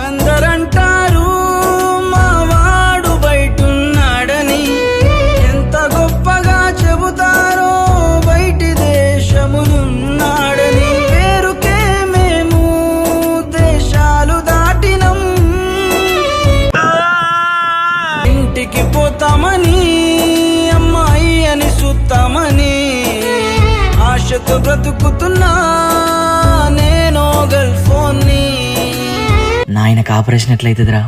అందరంటారు మా వాడు బయటున్నాడని, ఎంత గొప్పగా చెబుతారో బయటి దేశములున్నాడని. పేరుకే మేము దేశాలు దాటినం, ఇంటికి పోతామని అమ్మాయి అని చూస్తామని ఆశతో బ్రతుకుతున్నా నేను గర్ల్ ఫోన్ని. నాయనకు ఆపరేషన్ ఎట్లయితుందిరా?